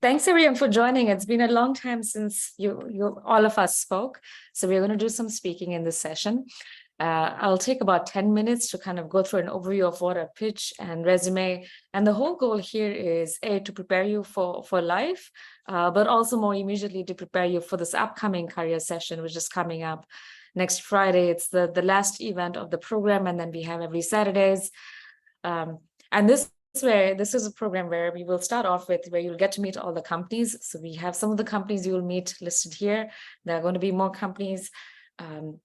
Thanks everyone for joining. It's been a long time since all of us spoke. So we're going to do some speaking in this session. I'll take about 10 minutes to kind of go through an overview of what a pitch and resume. And the whole goal here is to prepare you for life, but also more immediately to prepare you for this upcoming career session, which is coming up next Friday. It's the last event of the program, and then we have every Saturdays. And this is a program where we will start off with where you'll get to meet all the companies. So we have some of the companies you will meet listed here. There are going to be more companies.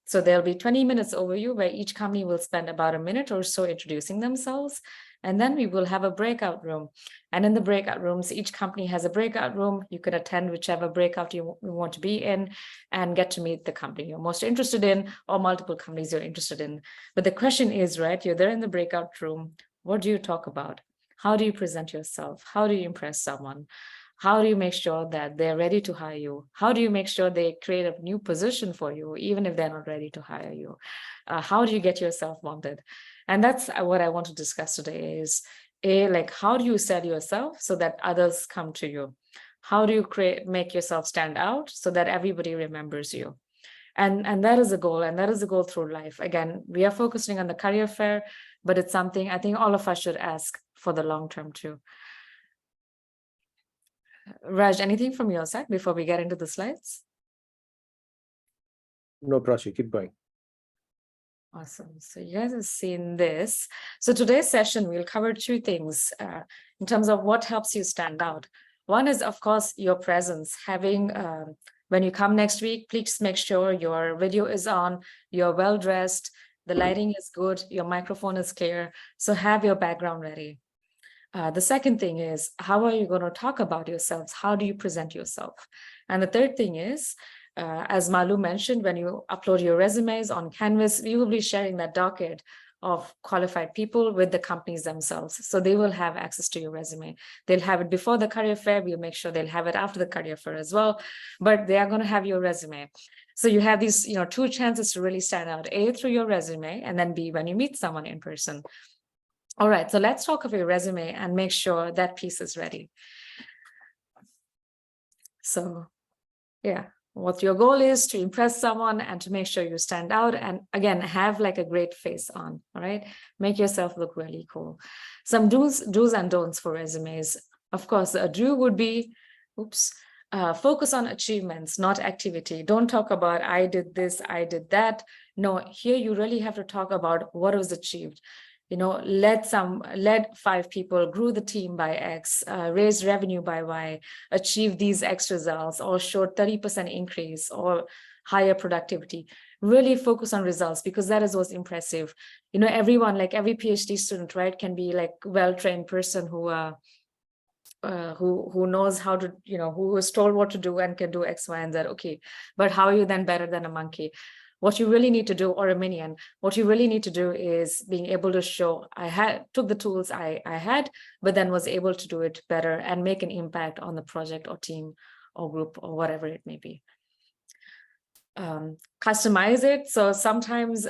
So there'll be 20 minutes overview where each company will spend about a minute or so introducing themselves. And then we will have a breakout room. And in the breakout rooms, each company has a breakout room. You can attend whichever breakout you want to be in and get to meet the company you're most interested in, or multiple companies you're interested in. But the question is, right, you're there in the breakout room. What do you talk about? How do you present yourself? How do you impress someone? How do you make sure that they're ready to hire you? How do you make sure they create a new position for you, even if they're not ready to hire you? How do you get yourself wanted? And that's what I want to discuss today is, like, how do you sell yourself so that others come to you? How do you make yourself stand out so that everybody remembers you? And that is a goal, and that is a goal through life. Again, we are focusing on the career fair, but it's something I think all of us should ask for the long term too. Raj, anything from your side before we get into the slides? No, Prachi, keep going. Awesome. So you guys have seen this. So today's session, we'll cover two things in terms of what helps you stand out. One is, of course, your presence. Having, when you come next week, please make sure your video is on, you're well-dressed, the lighting is good, your microphone is clear. So have your background ready. The second thing is, how are you going to talk about yourselves? How do you present yourself? And the third thing is, as Malu mentioned, when you upload your resumes on Canvas, we will be sharing that docket of qualified people with the companies themselves. So they will have access to your resume. They'll have it before the career fair. We'll make sure they'll have it after the career fair as well, but they are going to have your resume. So you have these, two chances to really stand out, A, through your resume, and then B, when you meet someone in person. All right, so let's talk about your resume and make sure that piece is ready. So, yeah, what your goal is to impress someone and to make sure you stand out. And again, have like a great face on, all right? Make yourself look really cool. Some do's and don'ts for resumes. Of course, a do would be, focus on achievements, not activity. Don't talk about, I did this, I did that. No, here you really have to talk about what was achieved. Led 5 people, grew the team by X, raised revenue by Y, achieved these X results, or showed 30% increase or higher productivity. Really focus on results, because that is what's impressive. Everyone, like every PhD student, right, can be like well-trained person who knows how to, who is told what to do and can do X, Y, and Z. Okay, but how are you then better than a monkey? What you really need to do, or a minion, what you really need to do is being able to show took the tools I had, but then was able to do it better and make an impact on the project or team or group or whatever it may be. Customize it. So sometimes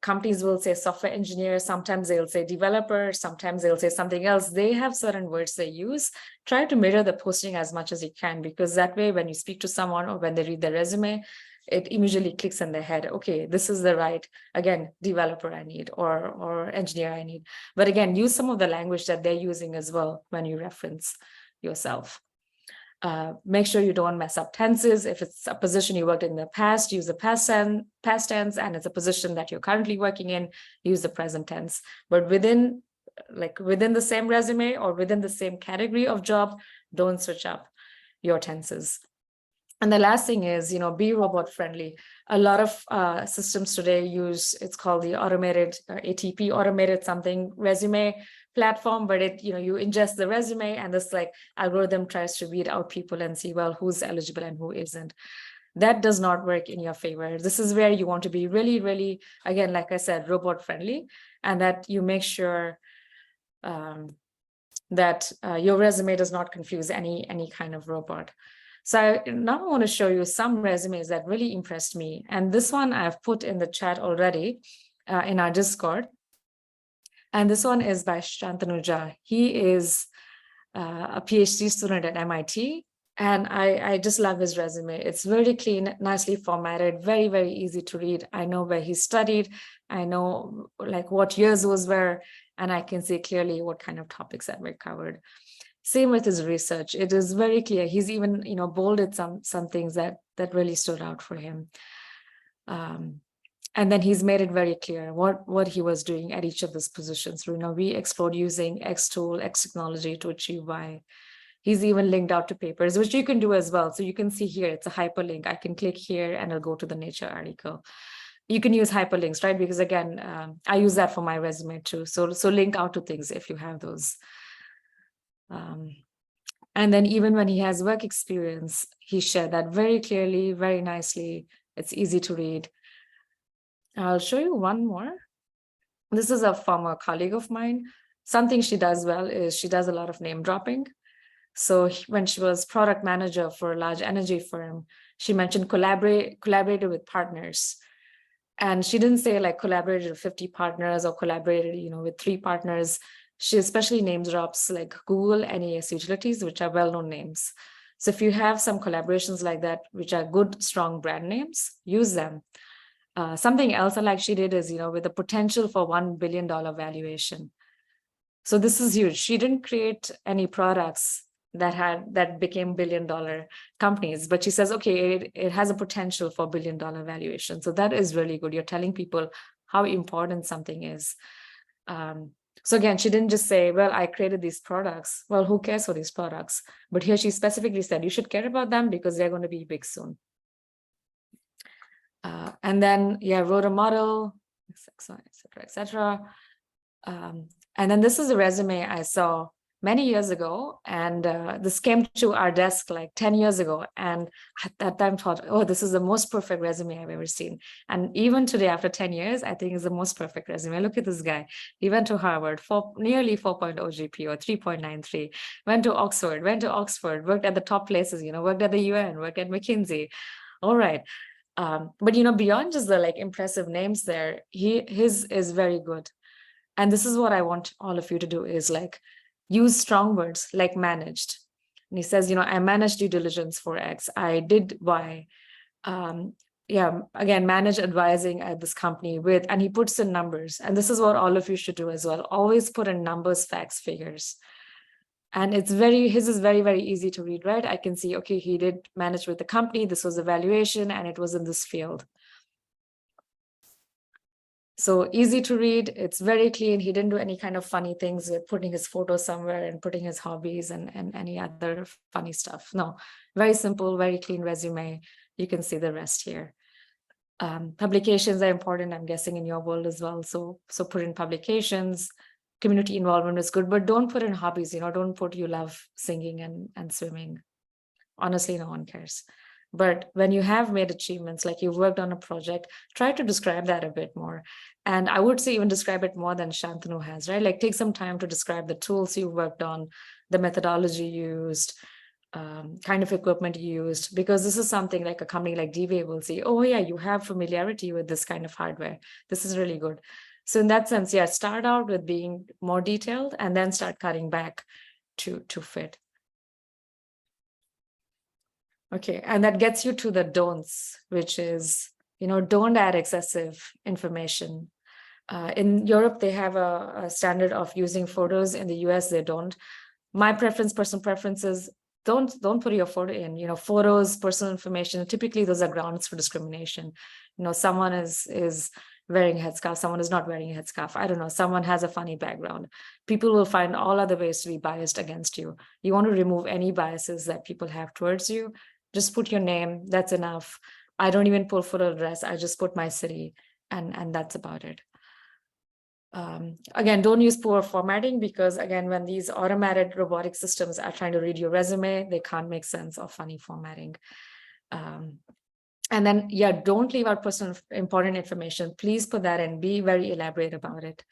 companies will say software engineer, sometimes they'll say developer, sometimes they'll say something else. They have certain words they use. Try to mirror the posting as much as you can, because that way when you speak to someone or when they read the resume, it immediately clicks in their head. Okay, this is the right, again, developer I need or engineer I need. But again, use some of the language that they're using as well when you reference yourself. Make sure you don't mess up tenses. If it's a position you worked in the past, use the past tense, and it's a position that you're currently working in, use the present tense. But within the same resume or within the same category of job, don't switch up your tenses. And the last thing is, be robot friendly. A lot of systems today use, it's called the automated ATP, automated something resume platform, but you ingest the resume and this like algorithm tries to weed out people and see, well, who's eligible and who isn't. That does not work in your favor. This is where you want to be really, really, again, like I said, robot friendly, and that you make sure that your resume does not confuse any kind of robot. So now I want to show you some resumes that really impressed me. And this one I've put in the chat already in our Discord. And this one is by Shantanu Jha. He is a PhD student at MIT. And I just love his resume. It's very clean, nicely formatted, very, very easy to read. I know where he studied. I know like what years was where, and I can see clearly what kind of topics that were covered. Same with his research. It is very clear. He's even, bolded some things that really stood out for him. And then he's made it very clear what he was doing at each of those positions. We explored using X tool, X technology to achieve Y. He's even linked out to papers, which you can do as well. So you can see here, it's a hyperlink. I can click here and I'll go to the Nature article. You can use hyperlinks, right? Because again, I use that for my resume too. So link out to things if you have those. And then even when he has work experience, he shared that very clearly, very nicely. It's easy to read. I'll show you one more. This is a former colleague of mine. Something she does well is she does a lot of name dropping. So when she was product manager for a large energy firm, she mentioned collaborated with partners. And she didn't say like collaborated with 50 partners or collaborated, with 3 partners. She especially name drops like Google, NES Utilities, which are well-known names. So if you have some collaborations like that, which are good, strong brand names, use them. Something else I like she did is, with the potential for $1 billion valuation. So this is huge. She didn't create any products that became $1 billion companies, but she says, okay, it has a potential for $1 billion valuation. So that is really good. You're telling people how important something is. So again, she didn't just say, well, I created these products. Well, who cares for these products? But here she specifically said, you should care about them because they're going to be big soon. And then, wrote a model, et cetera. And then this is a resume I saw many years ago, and this came to our desk like 10 years ago, and at that time thought, oh, this is the most perfect resume I've ever seen. And even today, after 10 years, I think it's the most perfect resume. Look at this guy. He went to Harvard, nearly 4.0 GPA or 3.93, went to Oxford, worked at the top places, worked at the UN, worked at McKinsey. All right. But beyond just the like impressive names there, his is very good. And this is what I want all of you to do is like use strong words like managed. And he says, I managed due diligence for X. I did Y. Again, manage advising at this company with, and he puts in numbers. And this is what all of you should do as well. Always put in numbers, facts, figures. And his is very, very easy to read, right? I can see, okay, he did manage with the company. This was evaluation and it was in this field. So easy to read. It's very clean. He didn't do any kind of funny things with putting his photo somewhere and putting his hobbies and any other funny stuff. No, very simple, very clean resume. You can see the rest here. Publications are important, I'm guessing, in your world as well. So put in publications. Community involvement is good, but don't put in hobbies. Don't put you love singing and swimming. Honestly, no one cares. But when you have made achievements, like you've worked on a project, try to describe that a bit more. And I would say even describe it more than Shantanu has, right? Like take some time to describe the tools you worked on, the methodology used, kind of equipment you used, because this is something like a company like DVA will say, oh yeah, you have familiarity with this kind of hardware. This is really good. So in that sense, start out with being more detailed and then start cutting back to fit. Okay, and that gets you to the don'ts, which is, don't add excessive information. In Europe, they have a standard of using photos. In the US, they don't. My personal preference is don't put your photo in. Photos, personal information, typically those are grounds for discrimination. Someone is wearing a headscarf, someone is not wearing a headscarf. I don't know, someone has a funny background. People will find all other ways to be biased against you. You want to remove any biases that people have towards you. Just put your name, that's enough. I don't even put photo address, I just put my city, and that's about it. Again, don't use poor formatting, because again, when these automated robotic systems are trying to read your resume, they can't make sense of funny formatting. And then, don't leave out personal important information. Please put that in, be very elaborate about it.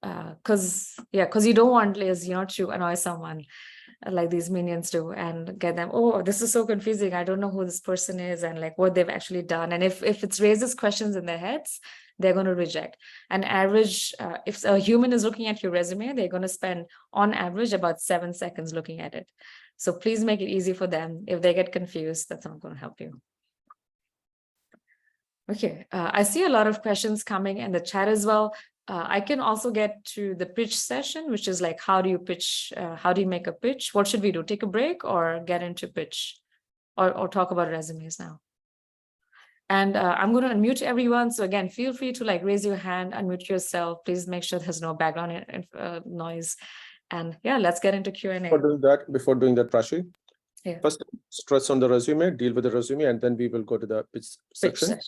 Because you don't want Liz, to annoy someone like these minions do and get them, oh, this is so confusing. I don't know who this person is and like what they've actually done. And if it raises questions in their heads, they're going to reject. An average, if a human is looking at your resume, they're going to spend on average about 7 seconds looking at it. So please make it easy for them. If they get confused, that's not going to help you. Okay, I see a lot of questions coming in the chat as well. I can also get to the pitch session, which is like, how do you pitch? How do you make a pitch? What should we do? Take a break or get into pitch, or talk about resumes now? And I'm going to unmute everyone. So again, feel free to like raise your hand, unmute yourself. Please make sure there's no background noise. And yeah, let's get into Q&A. Before doing that, Prachi, yeah. First stress on the resume, deal with the resume, and then we will go to the pitch section.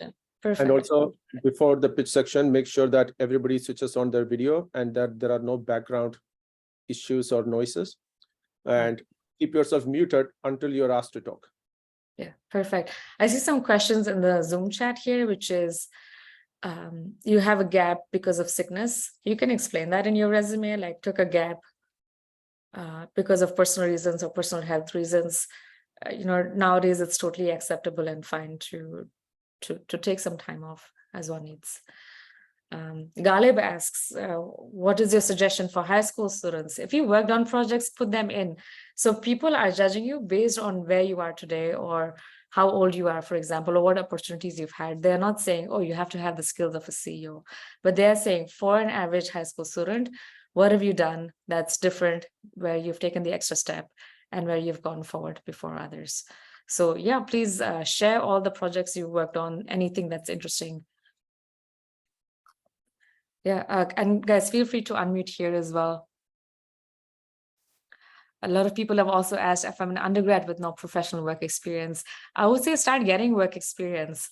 Perfect. And also before the pitch section, make sure that everybody switches on their video and that there are no background issues or noises. And keep yourself muted until you're asked to talk. Yeah, perfect. I see some questions in the Zoom chat here, which is, you have a gap because of sickness. You can explain that in your resume, like took a gap because of personal reasons or personal health reasons. Nowadays it's totally acceptable and fine to take some time off as one needs. Galib asks, what is your suggestion for high school students? If you worked on projects, put them in. So people are judging you based on where you are today or how old you are, for example, or what opportunities you've had. They're not saying, oh, you have to have the skills of a CEO, but they're saying for an average high school student, what have you done that's different, where you've taken the extra step and where you've gone forward before others. So yeah, please share all the projects you worked on, anything that's interesting. Yeah, and guys, feel free to unmute here as well. A lot of people have also asked if I'm an undergrad with no professional work experience. I would say start getting work experience.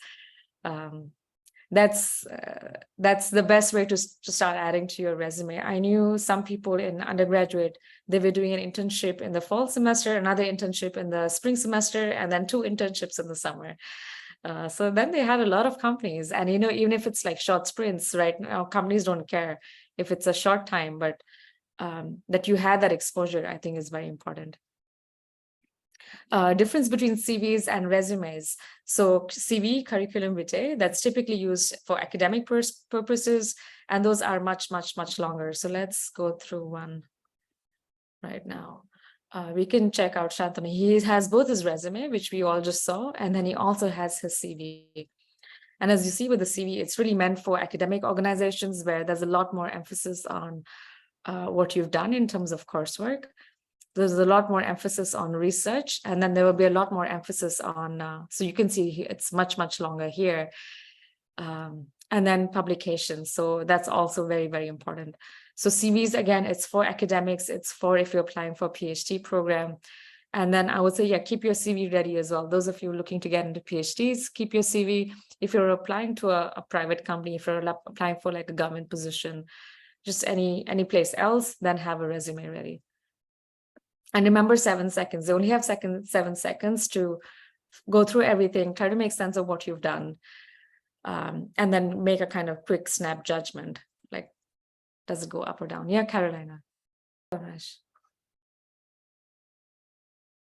That's the best way to start adding to your resume. I knew some people in undergraduate, they were doing an internship in the fall semester, another internship in the spring semester, and then 2 internships in the summer. So then they had a lot of companies, and even if it's like short sprints, right now companies don't care if it's a short time, but that you had that exposure, I think is very important. Difference between CVs and resumes. So CV, curriculum vitae, that's typically used for academic purposes, and those are much, much, much longer. So let's go through one right now. We can check out Shantanu. He has both his resume, which we all just saw, and then he also has his CV. And as you see with the CV, it's really meant for academic organizations where there's a lot more emphasis on what you've done in terms of coursework. There's a lot more emphasis on research, and then there will be a lot more emphasis on, so you can see it's much, much longer here. And then publications. So that's also very, very important. So CVs, again, it's for academics. It's for if you're applying for a PhD program. And then I would say, yeah, keep your CV ready as well. Those of you looking to get into PhDs, keep your CV. If you're applying to a private company, if you're applying for like a government position, just any place else, then have a resume ready. And remember 7 seconds. They only have 7 seconds to go through everything, try to make sense of what you've done, and then make a kind of quick snap judgment. Like, does it go up or down? Yeah, Carolina.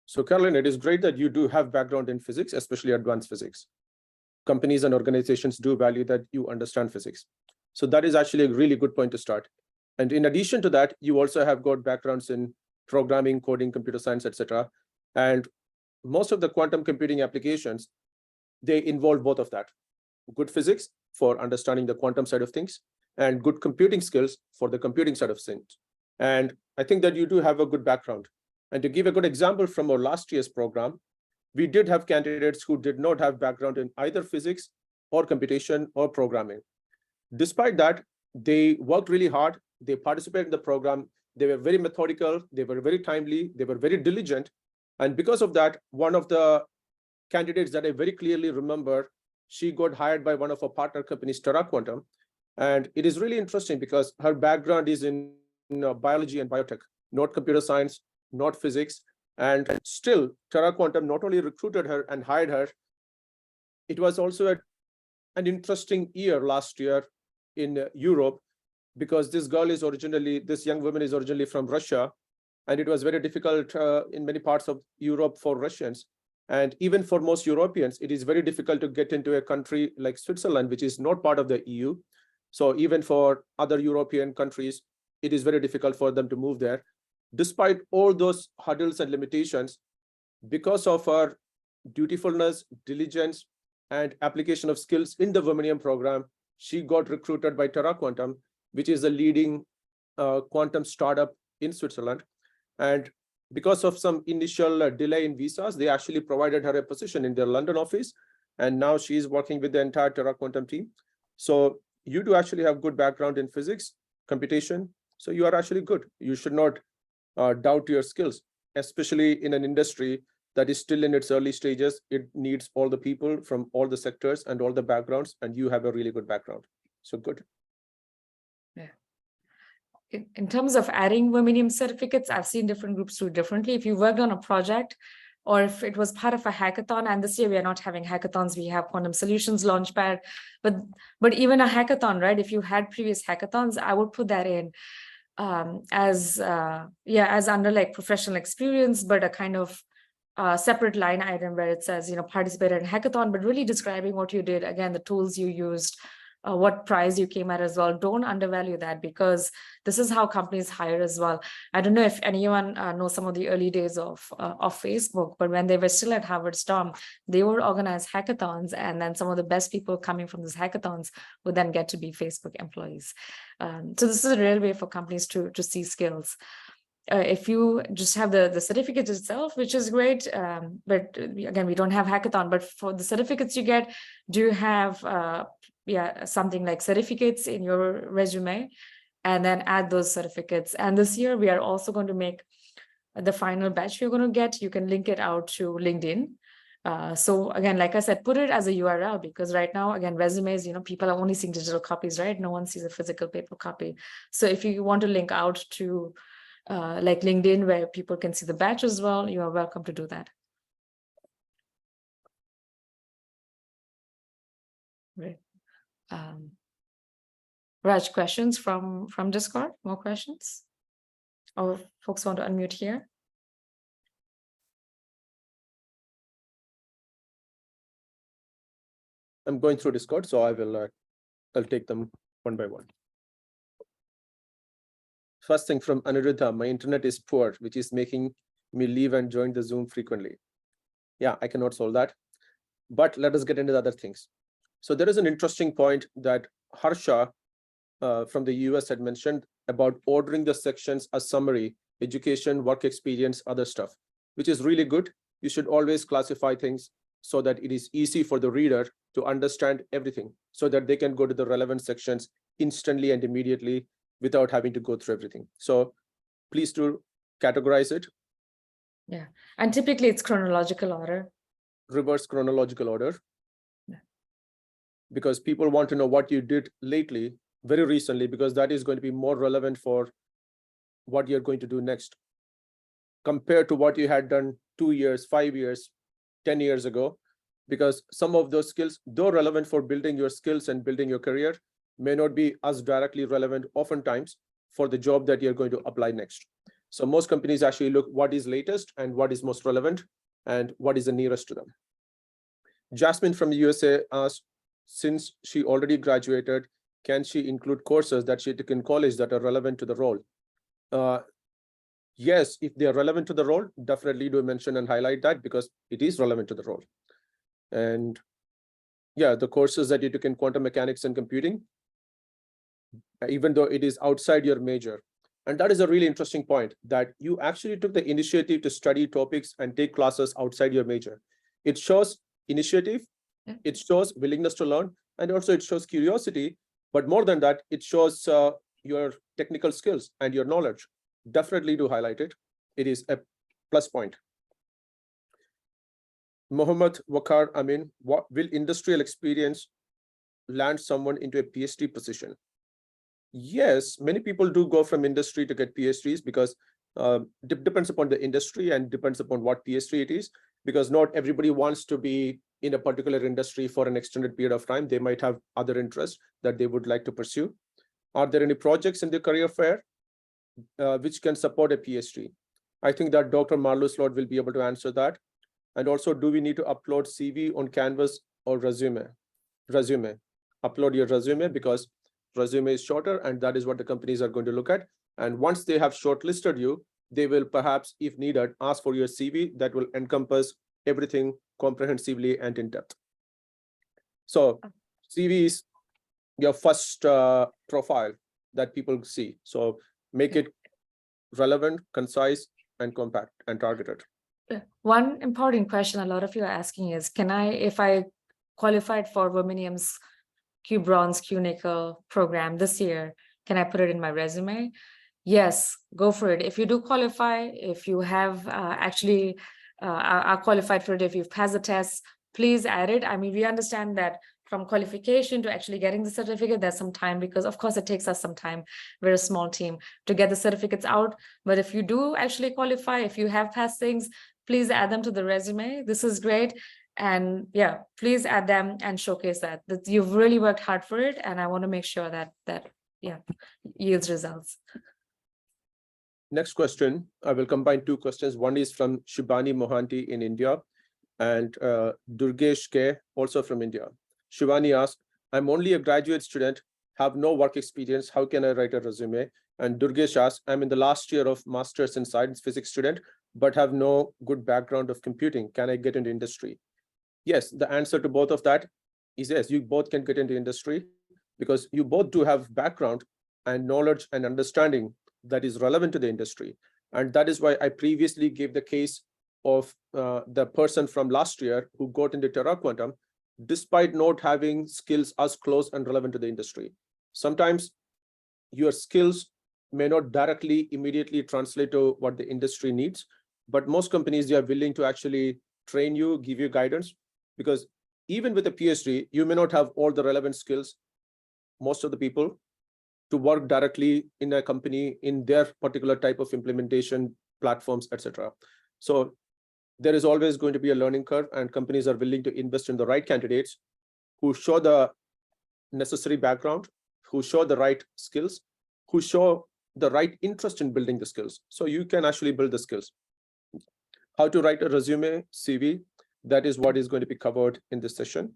So Caroline, it is great that you do have background in physics, especially advanced physics. Companies and organizations do value that you understand physics. So that is actually a really good point to start. And in addition to that, you also have got backgrounds in programming, coding, computer science, etc. And most of the quantum computing applications, they involve both of that. Good physics for understanding the quantum side of things, and good computing skills for the computing side of things. And I think that you do have a good background. And to give a good example from our last year's program, we did have candidates who did not have background in either physics or computation or programming. Despite that, they worked really hard. They participated in the program. They were very methodical. They were very timely. They were very diligent. And because of that, one of the candidates that I very clearly remember, she got hired by one of our partner companies, Terra Quantum. And it is really interesting because her background is in biology and biotech, not computer science, not physics. And still, Terra Quantum not only recruited her and hired her, it was also an interesting year last year in Europe, because this young woman is originally from Russia, and it was very difficult in many parts of Europe for Russians. And even for most Europeans, it is very difficult to get into a country like Switzerland, which is not part of the EU. So even for other European countries, it is very difficult for them to move there. Despite all those hurdles and limitations, because of our dutifulness, diligence, and application of skills in the WOMANIUM program, she got recruited by Terra Quantum, which is a leading quantum startup in Switzerland. And because of some initial delay in visas, they actually provided her a position in their London office. And now she's working with the entire Terra Quantum team. So you do actually have good background in physics, computation. So you are actually good. You should not doubt your skills, especially in an industry that is still in its early stages. It needs all the people from all the sectors and all the backgrounds, and you have a really good background. So good. Yeah. In terms of adding WOMANIUM certificates, I've seen different groups do it differently. If you worked on a project, or if it was part of a hackathon, and this year we are not having hackathons, we have Quantum Solutions Launchpad, but even a hackathon, right? If you had previous hackathons, I would put that in as under like professional experience, but a kind of separate line item where it says, participated in hackathon, but really describing what you did, again, the tools you used, what prize you came at as well. Don't undervalue that, because this is how companies hire as well. I don't know if anyone knows some of the early days of Facebook, but when they were still at Harvard Storm, they would organize hackathons, and then some of the best people coming from these hackathons would then get to be Facebook employees. So this is a real way for companies to see skills. If you just have the certificate itself, which is great, but again, we don't have hackathon, but for the certificates you get, do you have something like certificates in your resume, and then add those certificates. And this year we are also going to make the final batch you're going to get, you can link it out to LinkedIn. So again, like I said, put it as a URL, because right now, again, resumes, people are only seeing digital copies, right? No one sees a physical paper copy. So if you want to link out to like LinkedIn, where people can see the batch as well, you are welcome to do that. Great. Raj, questions from Discord? More questions? Or folks want to unmute here? I'm going through Discord, so I'll take them one by one. First thing from Aniruddha, my internet is poor, which is making me leave and join the Zoom frequently. Yeah, I cannot solve that. But let us get into the other things. So there is an interesting point that Harsha from the US had mentioned about ordering the sections as summary, education, work experience, other stuff, which is really good. You should always classify things so that it is easy for the reader to understand everything, so that they can go to the relevant sections instantly and immediately without having to go through everything. So please do categorize it. Yeah, and typically it's chronological order. Reverse chronological order. Yeah. Because people want to know what you did lately, very recently, because that is going to be more relevant for what you're going to do next, compared to what you had done 2 years, 5 years, 10 years ago. Because some of those skills, though relevant for building your skills and building your career, may not be as directly relevant oftentimes for the job that you're going to apply next. So most companies actually look what is latest and what is most relevant and what is the nearest to them. Jasmine from the USA asked, since she already graduated, can she include courses that she took in college that are relevant to the role? Yes, if they are relevant to the role, definitely do mention and highlight that, because it is relevant to the role. And yeah, the courses that you took in quantum mechanics and computing, even though it is outside your major. And that is a really interesting point, that you actually took the initiative to study topics and take classes outside your major. It shows initiative, it shows willingness to learn, and also it shows curiosity. But more than that, it shows your technical skills and your knowledge. Definitely do highlight it. It is a plus point. Mohammed Wakar Amin, what will industrial experience land someone into a PhD position? Yes, many people do go from industry to get PhDs, because depends upon the industry and depends upon what PhD it is, because not everybody wants to be in a particular industry for an extended period of time. They might have other interests that they would like to pursue. Are there any projects in the career fair which can support a PhD? I think that Dr. Marlowe Slot will be able to answer that. And also, do we need to upload CV on Canvas or resume? Upload your resume, because resume is shorter, and that is what the companies are going to look at. And once they have shortlisted you, they will perhaps, if needed, ask for your CV that will encompass everything comprehensively and in depth. So CV is your first profile that people see. So make it relevant, concise, and compact and targeted. One important question a lot of you are asking is, if I qualified for WOMANIUM's Q Bronze, Q Nickel program this year, can I put it in my resume? Yes, go for it. If you do qualify, if you have are qualified for it, if you've passed the test, please add it. I mean, we understand that from qualification to actually getting the certificate, there's some time, because of course it takes us some time. We're a small team to get the certificates out. But if you do actually qualify, if you have passed things, please add them to the resume. This is great. And yeah, please add them and showcase that you've really worked hard for it. And I want to make sure that yields results. Next question, I will combine two questions. One is from Shubhani Mohanty in India, and Durgesh K, also from India. Shivani asked, I'm only a graduate student, have no work experience. How can I write a resume? And Durgesh asked, I'm in the last year of master's in science physics student, but have no good background of computing. Can I get into industry? Yes, the answer to both of that is yes, you both can get into industry, because you both do have background and knowledge and understanding that is relevant to the industry. And that is why I previously gave the case of the person from last year who got into Terra Quantum, despite not having skills as close and relevant to the industry. Sometimes your skills may not directly immediately translate to what the industry needs, but most companies, they are willing to actually train you, give you guidance, because even with a PhD, you may not have all the relevant skills, most of the people, to work directly in a company in their particular type of implementation platforms, etc. So there is always going to be a learning curve, and companies are willing to invest in the right candidates who show the necessary background, who show the right skills, who show the right interest in building the skills. So you can actually build the skills. How to write a resume, CV, that is what is going to be covered in this session.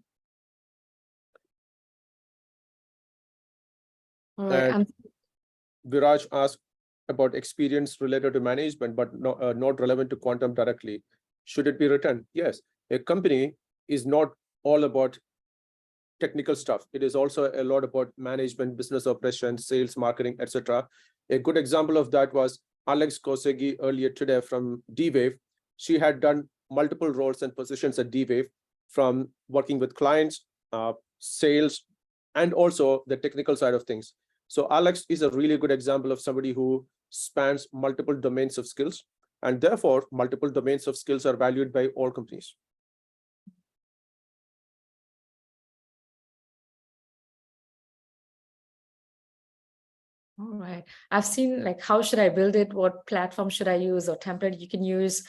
All right. And Viraj asked about experience related to management, but not relevant to quantum directly. Should it be written? Yes. A company is not all about technical stuff. It is also a lot about management, business operations, sales, marketing, etc. A good example of that was Alex Kosegi earlier today from D-Wave. She had done multiple roles and positions at D-Wave, from working with clients, sales, and also the technical side of things. So Alex is a really good example of somebody who spans multiple domains of skills, and therefore multiple domains of skills are valued by all companies. all right. I've seen, like, how should I build it? What platform should I use or template you can use?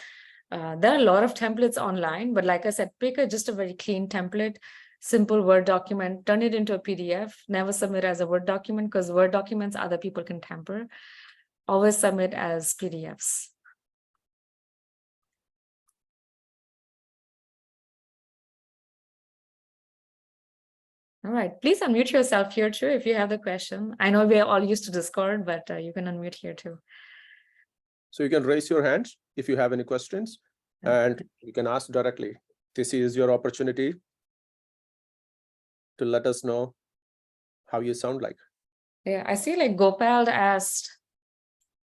There are a lot of templates online, but like I said, pick just a very clean template, simple Word document, turn it into a PDF, never submit as a Word document, because Word documents other people can tamper. Always submit as PDFs. All right, please unmute yourself here too if you have the question. I know we are all used to Discord, but you can unmute here too. So you can raise your hand if you have any questions, and you can ask directly. This is your opportunity to let us know how you sound like. Yeah, I see, like, Gopal asked,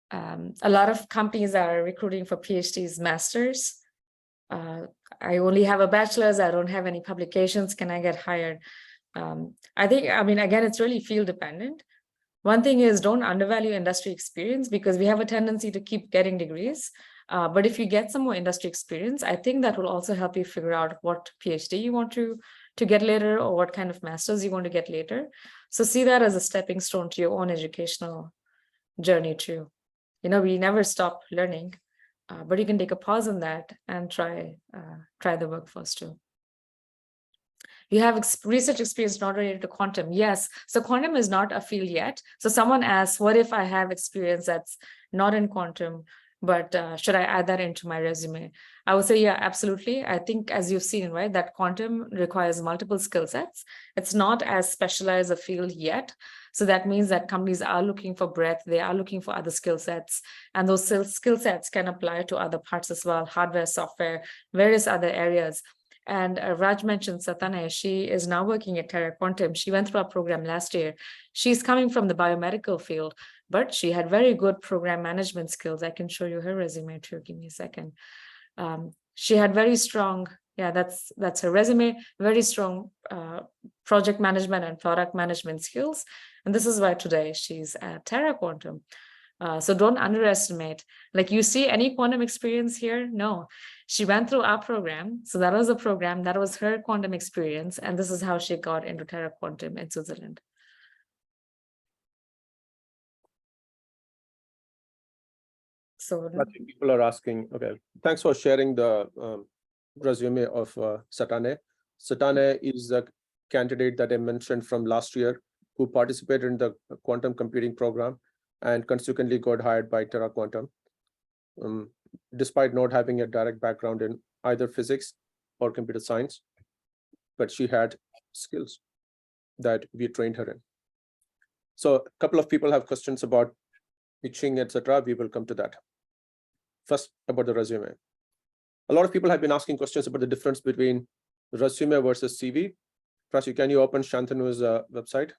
a lot of companies are recruiting for PhDs, masters. I only have a bachelor's, I don't have any publications, can I get hired? I think, I mean, again, it's really field dependent. One thing is, don't undervalue industry experience, because we have a tendency to keep getting degrees. But if you get some more industry experience, I think that will also help you figure out what PhD you want to get later, or what kind of masters you want to get later. So see that as a stepping stone to your own educational journey too. You know, we never stop learning, but you can take a pause on that and try the workforce too. You have research experience not related to quantum. Yes. So quantum is not a field yet. So someone asks, what if I have experience that's not in quantum? but should I add that into my resume? I would say, yeah, absolutely. I think as you've seen, right, that quantum requires multiple skill sets. It's not as specialized a field yet. So that means that companies are looking for breadth, they are looking for other skill sets, and those skill sets can apply to other parts as well, hardware, software, various other areas. And Raj mentioned Satane, she is now working at Terra Quantum. She went through our program last year. She's coming from the biomedical field, but she had very good program management skills. I can show you her resume too. Give me a second. She had very strong, yeah, that's her resume, very strong project management and product management skills. And this is why today she's at Terra Quantum. So don't underestimate, like you see any quantum experience here? No, she went through our program. So that was the program, that was her quantum experience. And this is how she got into Terra Quantum in Switzerland. So I think people are asking, okay, thanks for sharing the resume of Satane. Satane is a candidate that I mentioned from last year who participated in the quantum computing program and consequently got hired by Terra Quantum, despite not having a direct background in either physics or computer science, but she had skills that we trained her in. So a couple of people have questions about pitching, etc. We will come to that. First, about the resume. A lot of people have been asking questions about the difference between resume versus CV. Prachi, can you open Shantanu's website?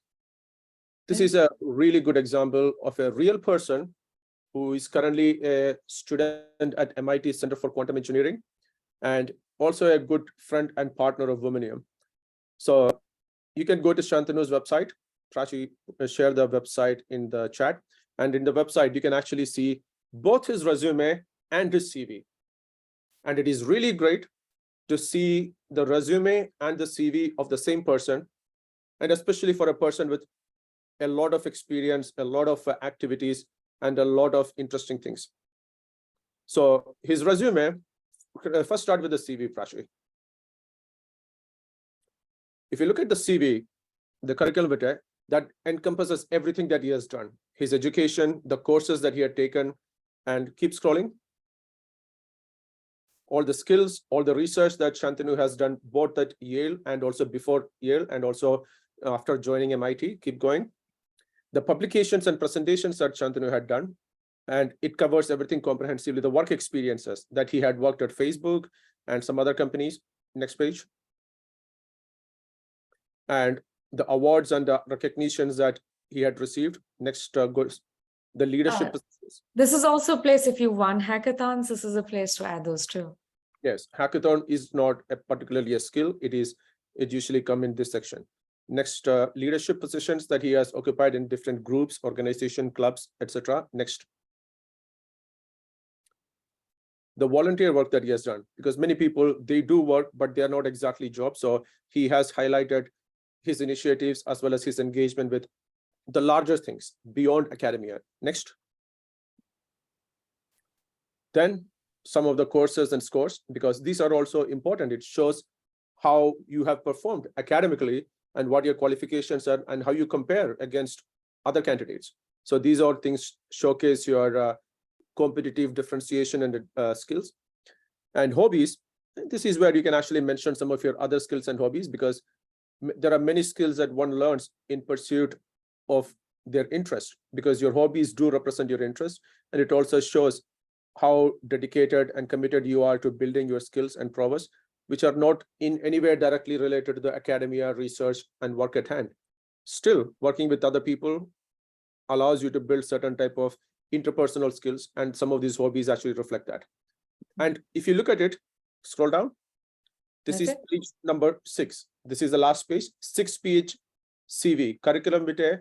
This is a really good example of a real person who is currently a student at MIT Center for Quantum Engineering and also a good friend and partner of WOMANIUM. So you can go to Shantanu's website. Prachi, share the website in the chat. And in the website, you can actually see both his resume and his CV. And it is really great to see the resume and the CV of the same person, and especially for a person with a lot of experience, a lot of activities, and a lot of interesting things. So his resume, first start with the CV, Prachi. If you look at the CV, the curriculum vitae, that encompasses everything that he has done, his education, the courses that he had taken, and keep scrolling. All the skills, all the research that Shantanu has done, both at Yale and also before Yale, and also after joining MIT, keep going. The publications and presentations that Shantanu had done, and it covers everything comprehensively, the work experiences that he had worked at Facebook and some other companies. Next page. And the awards and the recognitions that he had received. Next goes the leadership. This is also a place, if you won hackathons, this is a place to add those too. Yes, hackathon is not particularly a skill. It usually come in this section. Next, leadership positions that he has occupied in different groups, organization, clubs, etc. Next. The volunteer work that he has done, because many people, they do work, but they are not exactly jobs. So he has highlighted his initiatives as well as his engagement with the larger things beyond academia. Next. Then some of the courses and scores, because these are also important. It shows how you have performed academically and what your qualifications are and how you compare against other candidates. So these are things showcase your competitive differentiation and skills. And hobbies, this is where you can actually mention some of your other skills and hobbies, because there are many skills that one learns in pursuit of their interest, because your hobbies do represent your interest, and it also shows how dedicated and committed you are to building your skills and prowess, which are not in any way directly related to the academia, research, and work at hand. Still, working with other people allows you to build certain type of interpersonal skills, and some of these hobbies actually reflect that. And if you look at it, scroll down. This is page number 6. This is the last page, 6-page CV, curriculum vitae,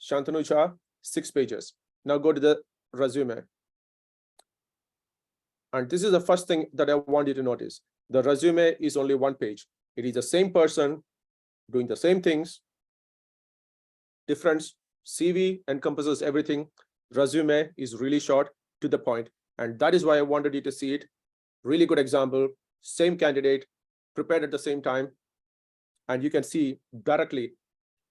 Shantanu Jha, 6 pages. Now go to the resume. And this is the first thing that I want you to notice. The resume is only 1 page. It is the same person doing the same things. Difference. CV encompasses everything. Resume is really short, to the point. And that is why I wanted you to see it. Really good example, same candidate, prepared at the same time. And you can see directly,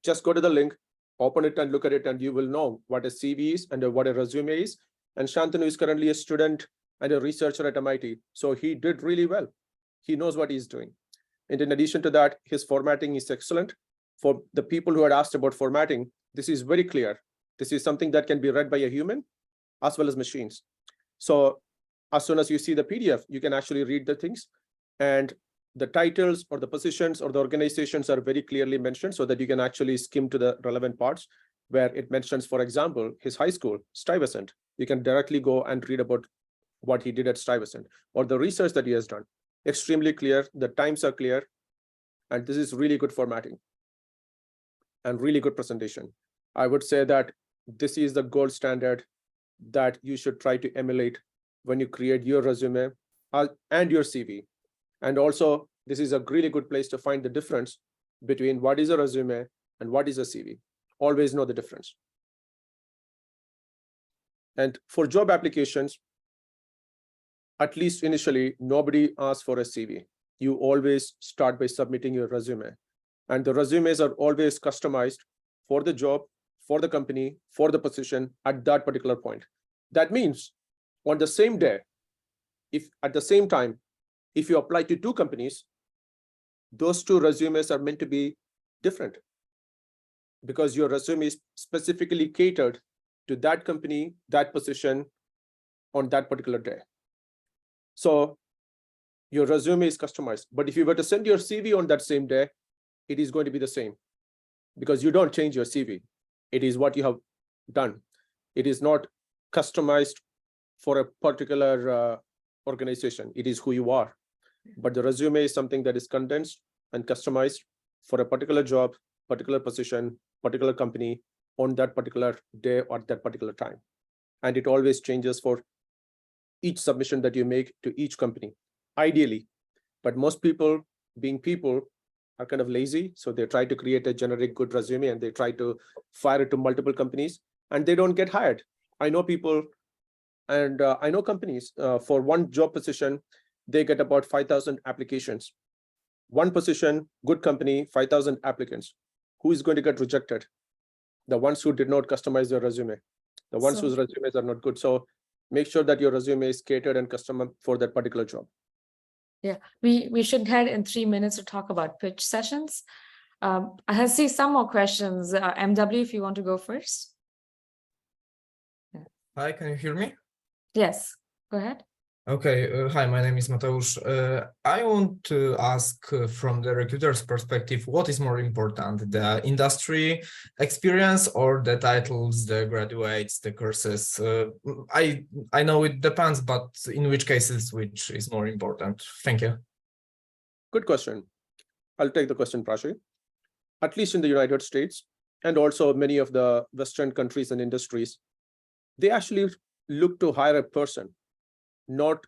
just go to the link, open it and look at it, and you will know what a CV is and what a resume is. And Shantanu is currently a student and a researcher at MIT. So he did really well. He knows what he's doing. And in addition to that, his formatting is excellent. For the people who had asked about formatting, this is very clear. This is something that can be read by a human as well as machines. So as soon as you see the PDF, you can actually read the things, and the titles or the positions or the organizations are very clearly mentioned so that you can actually skim to the relevant parts where it mentions, for example, his high school, Stuyvesant. You can directly go and read about what he did at Stuyvesant or the research that he has done. Extremely clear, the times are clear, and this is really good formatting and really good presentation. I would say that this is the gold standard that you should try to emulate when you create your resume and your CV. And also, this is a really good place to find the difference between what is a resume and what is a CV. Always know the difference. And for job applications, at least initially, nobody asks for a CV. You always start by submitting your resume. And the resumes are always customized for the job, for the company, for the position at that particular point. That means on the same day, if at the same time, if you apply to 2 companies, those 2 resumes are meant to be different because your resume is specifically catered to that company, that position on that particular day. So your resume is customized. But if you were to send your CV on that same day, it is going to be the same because you don't change your CV. It is what you have done. It is not customized for a particular organization. It is who you are. But the resume is something that is condensed and customized for a particular job, particular position, particular company on that particular day or that particular time. And it always changes for each submission that you make to each company, ideally. But most people, being people, are kind of lazy. So they try to create a generic good resume and they try to fire it to multiple companies and they don't get hired. I know people and I know companies for one job position, they get about 5,000 applications. One position, good company, 5,000 applicants. Who is going to get rejected? The ones who did not customize their resume, the ones whose resumes are not good. So make sure that your resume is catered and custom for that particular job. Yeah, we should head in 3 minutes to talk about pitch sessions. I see some more questions. MW, if you want to go first. Hi, can you hear me? Yes, go ahead. Okay, hi, my name is Mateusz. I want to ask from the recruiter's perspective, what is more important, the industry experience or the titles, the graduates, the courses? I know it depends, but in which cases, which is more important? Thank you. Good question. I'll take the question, Prashi. At least in the United States, and also many of the Western countries and industries, they actually look to hire a person, not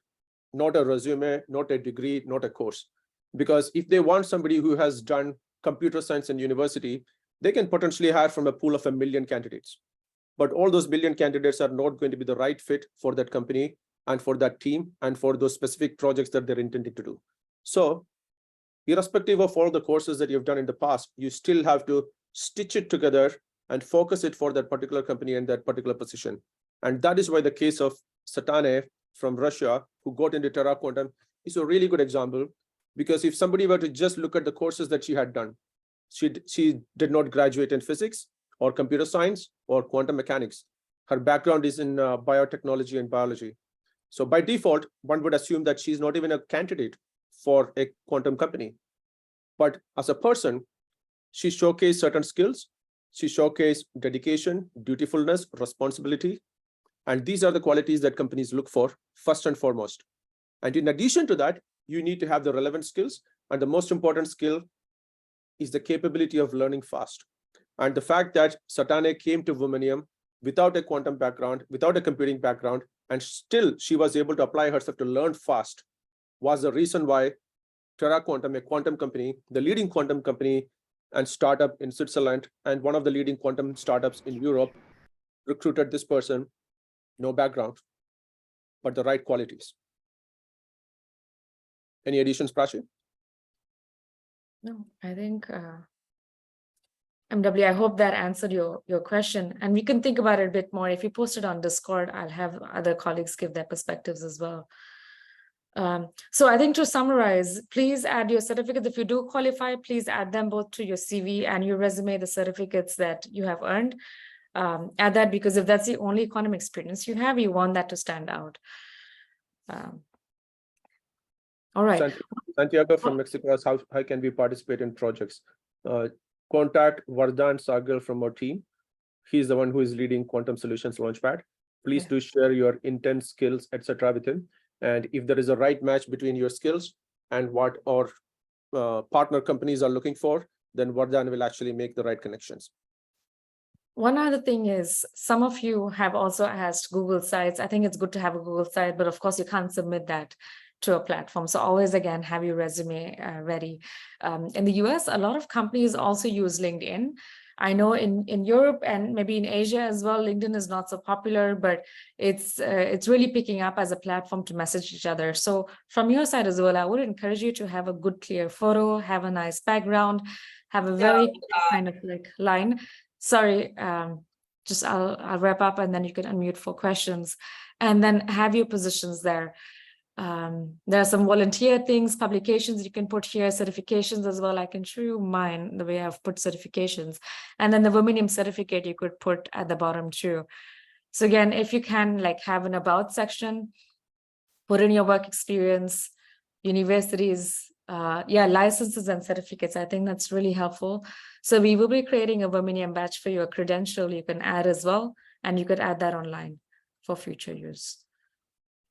a resume, not a degree, not a course. Because if they want somebody who has done computer science in university, they can potentially hire from a pool of 1 million candidates. But all those million candidates are not going to be the right fit for that company and for that team and for those specific projects that they're intending to do. So irrespective of all the courses that you've done in the past, you still have to stitch it together and focus it for that particular company and that particular position. And that is why the case of Satane from Russia, who got into Terra Quantum, is a really good example. Because if somebody were to just look at the courses that she had done, she did not graduate in physics or computer science or quantum mechanics. Her background is in biotechnology and biology. So by default, one would assume that she's not even a candidate for a quantum company. But as a person, she showcased certain skills. She showcased dedication, dutifulness, responsibility. And these are the qualities that companies look for first and foremost. And in addition to that, you need to have the relevant skills. And the most important skill is the capability of learning fast. And the fact that Satane came to WOMANIUM without a quantum background, without a computing background, and still she was able to apply herself to learn fast was the reason why Terra Quantum, a quantum company, the leading quantum company and startup in Switzerland, and one of the leading quantum startups in Europe, recruited this person. No background, but the right qualities. Any additions, Prashi? No, I think MW, I hope that answered your question. And we can think about it a bit more. If you post it on Discord, I'll have other colleagues give their perspectives as well. So I think to summarize, please add your certificates. If you do qualify, please add them both to your CV and your resume, the certificates that you have earned. Add that, because if that's the only economic experience you have, you want that to stand out. All right. Santiago from Mexico asks, how can we participate in projects? Contact Vardhan Sagal from our team. He's the one who is leading Quantum Solutions Launchpad. Please do share your intent, skills, etc. with him. And if there is a right match between your skills and what our partner companies are looking for, then Vardhan will actually make the right connections. One other thing is, some of you have also asked Google Sites. I think it's good to have a Google site, but of course you can't submit that to a platform. So always, again, have your resume ready. In the US, a lot of companies also use LinkedIn. I know in Europe and maybe in Asia as well, LinkedIn is not so popular, but it's really picking up as a platform to message each other. So from your side as well, I would encourage you to have a good, clear photo, have a nice background, have a very kind of like line. Sorry, just I'll wrap up and then you can unmute for questions, and then have your positions there. There are some volunteer things, publications you can put here, certifications as well. I can show you mine, the way I've put certifications, and then the WOMANIUM certificate you could put at the bottom too. So again, if you can like have an about section, put in your work experience, universities, licenses and certificates. I think that's really helpful. So we will be creating a WOMANIUM badge for your credential you can add as well, and you could add that online for future use.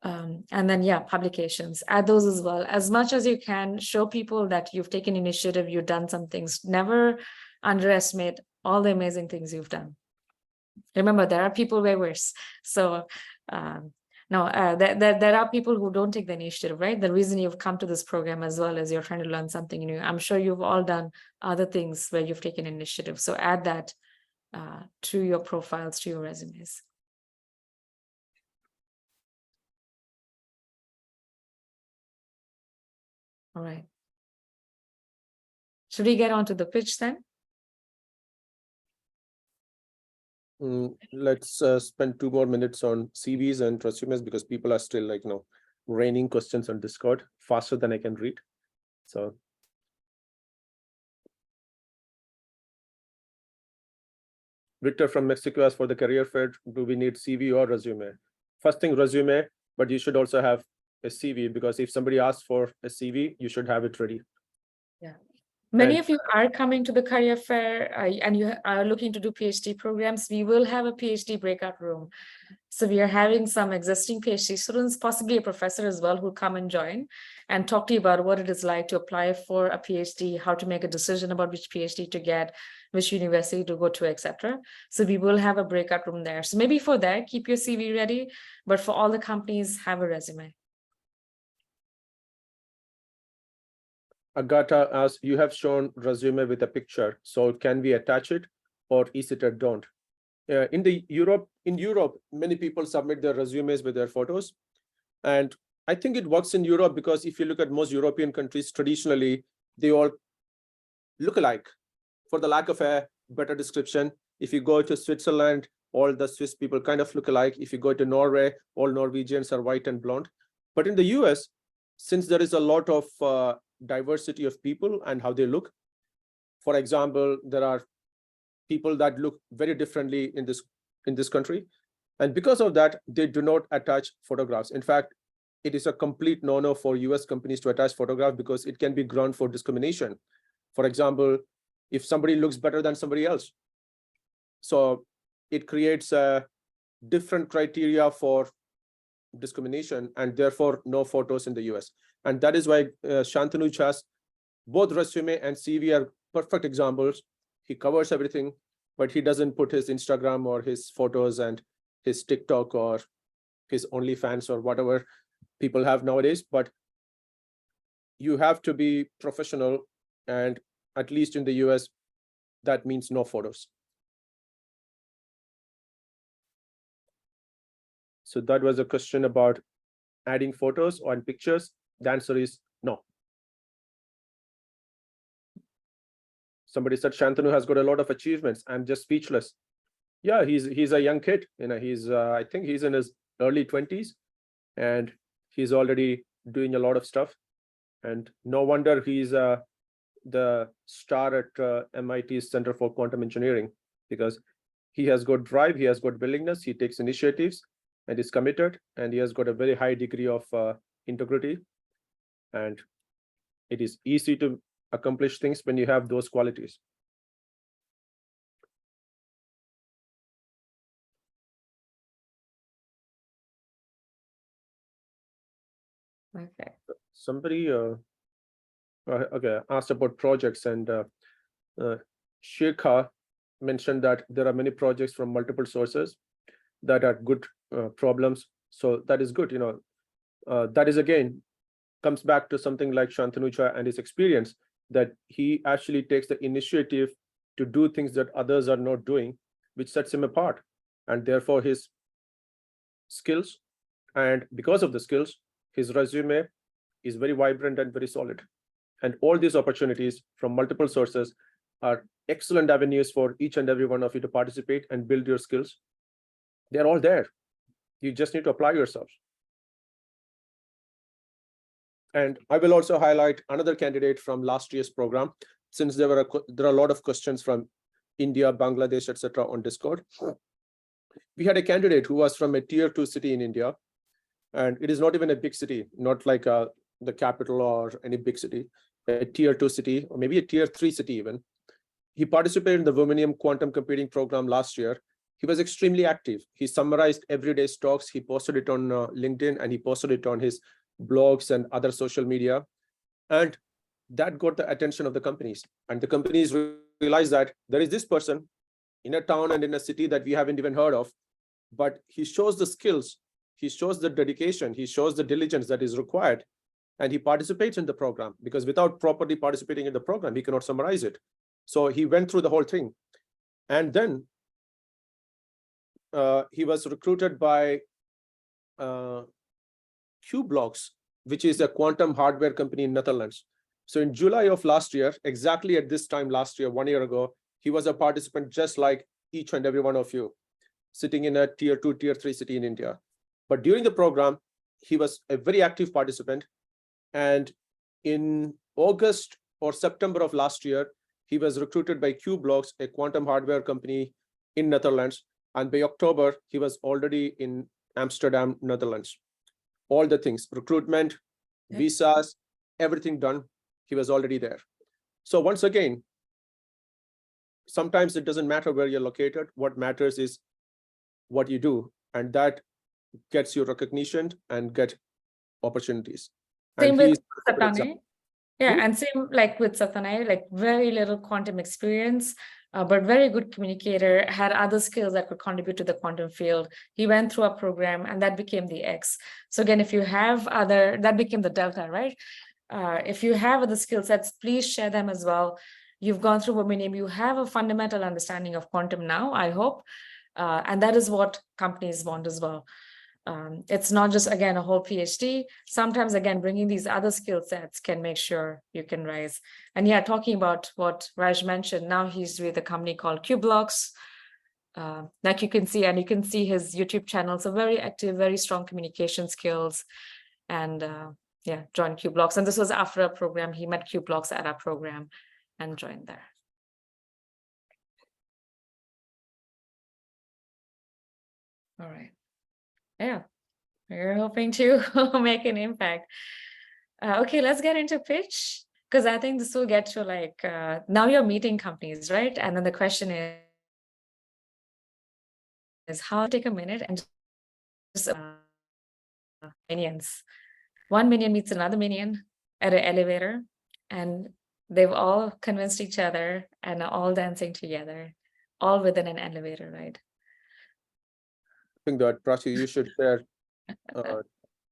And then, publications, add those as well. As much as you can, show people that you've taken initiative, you've done some things. Never underestimate all the amazing things you've done. Remember, there are people way worse. So there are people who don't take the initiative, right? The reason you've come to this program as well is you're trying to learn something new. I'm sure you've all done other things where you've taken initiative. So add that to your profiles, to your resumes. All right. Should we get on to the pitch then? Let's spend 2 more minutes on CVs and resumes, because people are still like, raining questions on Discord faster than I can read. So Victor from Mexico asks, for the career fair, do we need CV or resume? First thing, resume, but you should also have a CV, because if somebody asks for a CV, you should have it ready. Yeah. Many of you are coming to the career fair and you are looking to do PhD programs. We will have a PhD breakout room. So we are having some existing PhD students, possibly a professor as well, who come and join and talk to you about what it is like to apply for a PhD, how to make a decision about which PhD to get, which university to go to, etc. So we will have a breakout room there. So maybe for that, keep your CV ready, but for all the companies, have a resume. Agata asks, you have shown resume with a picture, so can we attach it, or is it a don't? In Europe, many people submit their resumes with their photos. And I think it works in Europe because if you look at most European countries, traditionally, they all look alike, for the lack of a better description. If you go to Switzerland, all the Swiss people kind of look alike. If you go to Norway, all Norwegians are white and blonde. But in the US, since there is a lot of diversity of people and how they look, for example, there are people that look very differently in this country, and because of that, they do not attach photographs. In fact, it is a complete no-no for US companies to attach photographs, because it can be ground for discrimination. For example, if somebody looks better than somebody else, so it creates a different criteria for discrimination, and therefore no photos in the US. And that is why Shantanu has both resume and CV are perfect examples. He covers everything, but he doesn't put his Instagram or his photos and his TikTok or his OnlyFans or whatever people have nowadays. But you have to be professional, and at least in the US, that means no photos. So that was a question about adding photos or pictures. The answer is no. Somebody said Shantanu has got a lot of achievements. I'm just speechless. Yeah, he's a young kid. He's I think he's in his early 20s, and he's already doing a lot of stuff. And no wonder he's the star at MIT's Center for Quantum Engineering, because he has got drive, he has got willingness, he takes initiatives, and is committed, and he has got a very high degree of integrity. And it is easy to accomplish things when you have those qualities. Okay. Somebody asked about projects, and Shekha mentioned that there are many projects from multiple sources that are good problems. So that is good. That is again comes back to something like Shantanuja and his experience, that he actually takes the initiative to do things that others are not doing, which sets him apart. And therefore his skills, and because of the skills, his resume is very vibrant and very solid. And all these opportunities from multiple sources are excellent avenues for each and every one of you to participate and build your skills. They're all there. You just need to apply yourselves. And I will also highlight another candidate from last year's program, since there are a lot of questions from India, Bangladesh, etc. on Discord. We had a candidate who was from a tier 2 city in India, and it is not even a big city, not like the capital or any big city, a tier 2 city, or maybe a tier 3 city even. He participated in the WOMANIUM quantum computing program last year. He was extremely active. He summarized everyday's talks. He posted it on LinkedIn, and he posted it on his blogs and other social media. And that got the attention of the companies. And the companies realized that there is this person in a town and in a city that we haven't even heard of, but he shows the skills, he shows the dedication, he shows the diligence that is required, and he participates in the program, because without properly participating in the program, he cannot summarize it. So he went through the whole thing. And then he was recruited by Qblocks, which is a quantum hardware company in Netherlands. So in July of last year, exactly at this time last year, 1 year ago, he was a participant just like each and every one of you, sitting in a tier 2, tier 3 city in India. But during the program, he was a very active participant. And in August or September of last year, he was recruited by Qblocks, a quantum hardware company in Netherlands. And by October, he was already in Amsterdam, Netherlands. All the things, recruitment, visas, everything done, he was already there. So once again, sometimes it doesn't matter where you're located. What matters is what you do, and that gets you recognition and get opportunities. Same And with Satane. Yeah, and same like with Satane, like very little quantum experience, but very good communicator, had other skills that could contribute to the quantum field. He went through a program, and that became the X. So again, if you have other, that became the Delta, right? If you have other skill sets, please share them as well. You've gone through WOMANIUM, you have a fundamental understanding of quantum now, I hope. And that is what companies want as well. It's not just, again, a whole PhD. Sometimes, again, bringing these other skill sets can make sure you can rise. And yeah, talking about what Raj mentioned, now he's with a company called Qblocks. Like you can see, and you can see his YouTube channel. So very active, very strong communication skills. And yeah, joined Qblocks. And this was after a program. He met Qblocks at our program and joined there. All right. Yeah, we're hoping to make an impact. Okay, let's get into pitch, because I think this will get to like, now you're meeting companies, right? And then the question is how to take a minute and just minions. One minion meets another minion at an elevator, and they've all convinced each other and are all dancing together, all within an elevator ride. I think that, Prachi, you should share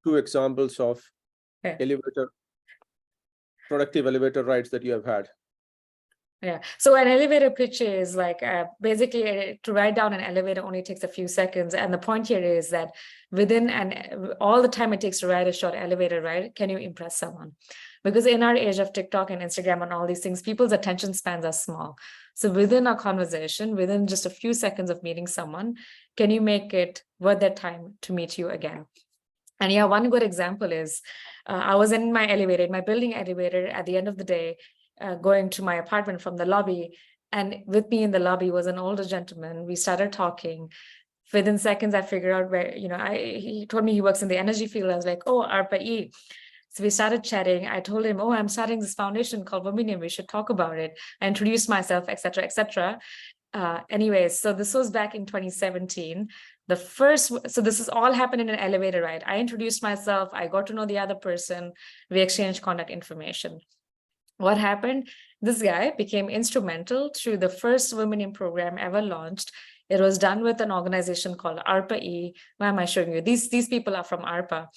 2 examples of Okay. productive elevator rides that you have had. Yeah. So an elevator pitch is like basically to write down an elevator only takes a few seconds. And the point here is that within all the time it takes to write a short elevator ride, can you impress someone? Because in our age of TikTok and Instagram and all these things, people's attention spans are small. So within a conversation, within just a few seconds of meeting someone, can you make it worth their time to meet you again? And yeah, one good example is I was in my elevator, my building elevator at the end of the day, going to my apartment from the lobby. And with me in the lobby was an older gentleman. We started talking. Within seconds, I figured out where, he told me he works in the energy field. I was like, oh, ARPA-E. So we started chatting. I told him, oh, I'm starting this foundation called WOMANIUM. We should talk about it. I introduced myself, et cetera, et cetera. Anyways, so this was back in 2017. So this is all happened in an elevator ride. I introduced myself. I got to know the other person. We exchanged contact information. What happened? This guy became instrumental to the first WOMANIUM program ever launched. It was done with an organization called ARPA-E. Why am I showing you? These people are from ARPA.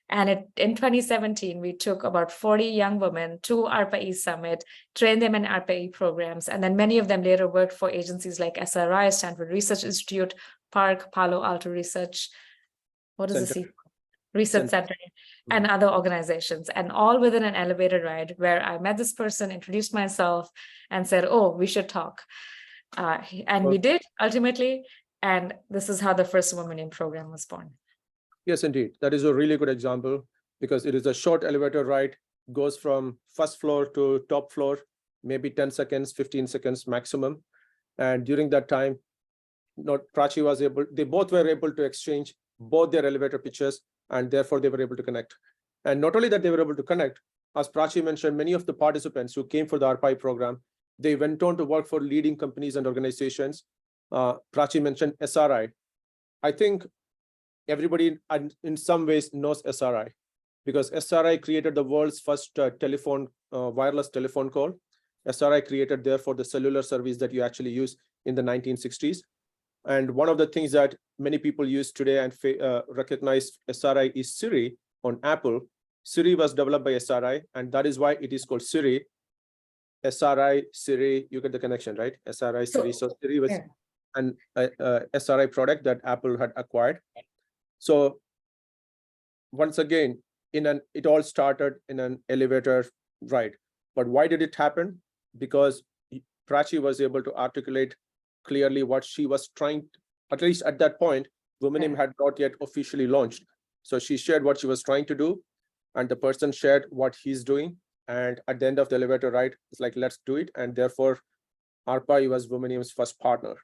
And in 2017, we took about 40 young women to ARPA-E Summit, trained them in ARPA-E programs, and then many of them later worked for agencies like SRI, Stanford Research Institute, Park, Palo Alto Research, what is the Research Center, and other organizations, and all within an elevator ride where I met this person, introduced myself, and said, oh, we should talk. And we did ultimately, and this is how the first WOMANIUM program was born. Yes, indeed. That is a really good example because it is a short elevator ride, goes from first floor to top floor, maybe 10 seconds, 15 seconds maximum. And during that time, Prachi was they both were able to exchange both their elevator pitches, and therefore they were able to connect. And not only that they were able to connect, as Prachi mentioned, many of the participants who came for the ARPA-E program, they went on to work for leading companies and organizations. Prachi mentioned SRI. I think everybody in some ways knows SRI because SRI created the world's first wireless telephone call. SRI created therefore the cellular service that you actually use in the 1960s. And one of the things that many people use today and recognize SRI is Siri on Apple. Siri was developed by SRI, and that is why it is called Siri. SRI, Siri, you get the connection, right? SRI, Siri. So Siri was an SRI product that Apple had acquired. So once again, it all started in an elevator ride. But why did it happen? Because Prachi was able to articulate clearly what she was trying, at least at that point, WOMANIUM had not yet officially launched. So she shared what she was trying to do, and the person shared what he's doing. And at the end of the elevator ride, it's like, let's do it. And therefore, ARPA was WOMANIUM's first partner.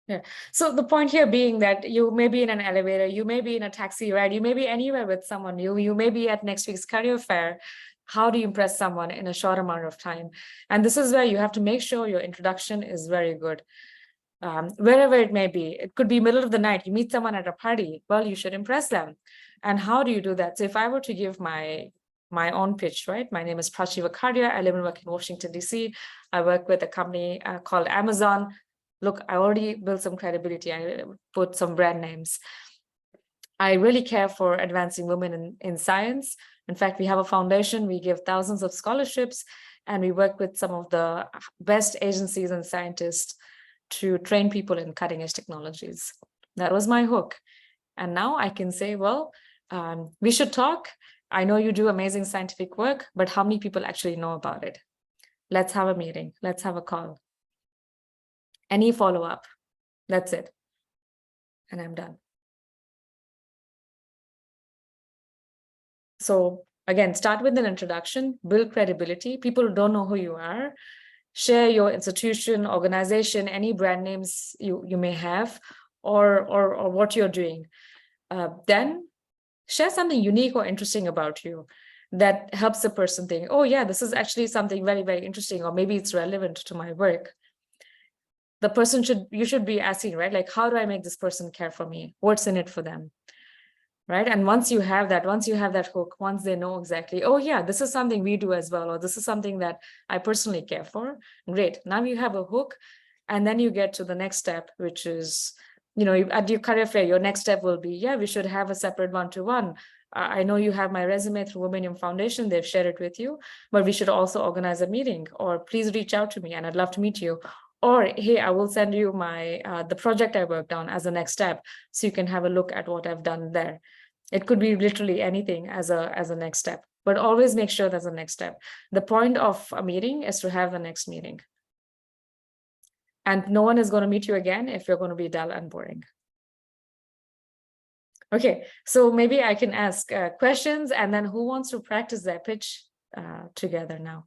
Yeah. So the point here being that you may be in an elevator, you may be in a taxi ride, you may be anywhere with someone, you may be at next week's career fair. How do you impress someone in a short amount of time? And this is where you have to make sure your introduction is very good. Wherever it may be, it could be middle of the night, you meet someone at a party, well, you should impress them. And how do you do that? So if I were to give my own pitch, right? My name is Prachi Vakharia. I live and work in Washington, DC. I work with a company called Amazon. Look, I already built some credibility. I put some brand names. I really care for advancing women in science. In fact, we have a foundation. We give thousands of scholarships, and we work with some of the best agencies and scientists to train people in cutting edge technologies. That was my hook. And now I can say, well, we should talk. I know you do amazing scientific work, but how many people actually know about it? Let's have a meeting. Let's have a call. Any follow-up. That's it. And I'm done. So again, start with an introduction, build credibility. People don't know who you are. Share your institution, organization, any brand names you may have, or what you're doing. Then share something unique or interesting about you that helps the person think, oh yeah, this is actually something very, very interesting, or maybe it's relevant to my work. The person you should be asking, right? Like, how do I make this person care for me? What's in it for them? Right? And once you have that hook, once they know exactly, oh yeah, this is something we do as well, or this is something that I personally care for, great. Now you have a hook, and then you get to the next step, which is, at your career fair, your next step will be, yeah, we should have a separate one-to-one. I know you have my resume through WOMANIUM Foundation, they've shared it with you, but we should also organize a meeting, or please reach out to me and I'd love to meet you. Or, hey, I will send you my the project I worked on as a next step, so you can have a look at what I've done there. It could be literally anything as a next step, but always make sure there's a next step. The point of a meeting is to have the next meeting. And no one is going to meet you again if you're going to be dull and boring. Okay, so maybe I can ask questions, and then who wants to practice their pitch together now?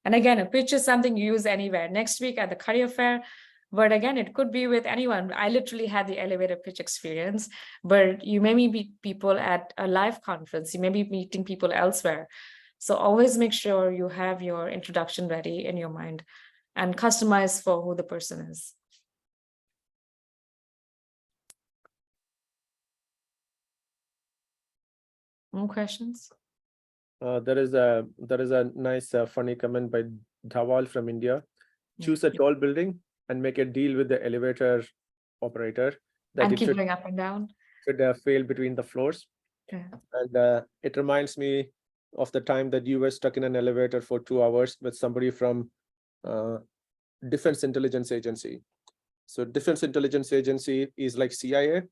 And again, a pitch is something you use anywhere. Next week at the career fair, but again, it could be with anyone. I literally had the elevator pitch experience, but you may meet people at a live conference. You may be meeting people elsewhere. So always make sure you have your introduction ready in your mind and customize for who the person is. More questions? There is a nice funny comment by Dhawal from India. Choose a tall building and make a deal with the elevator operator that And it keep should, going up and down. should fail between the floors. Yeah. And it reminds me of the time that you were stuck in an elevator for 2 hours with somebody from Defense Intelligence Agency. So Defense Intelligence Agency is like CIA,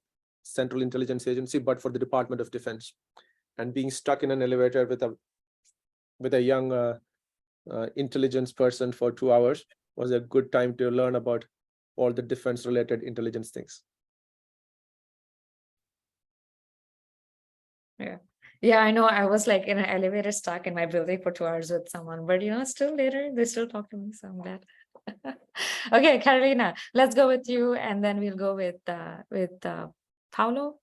Central Intelligence Agency, but for the Department of Defense. And being stuck in an elevator with a young intelligence person for 2 hours was a good time to learn about all the defense related intelligence things. Yeah, I know. I was like in an elevator stuck in my building for 2 hours with someone, but still later they still talk to me, so I'm glad. Okay, Carolina, let's go with you, and then we'll go with Paulo.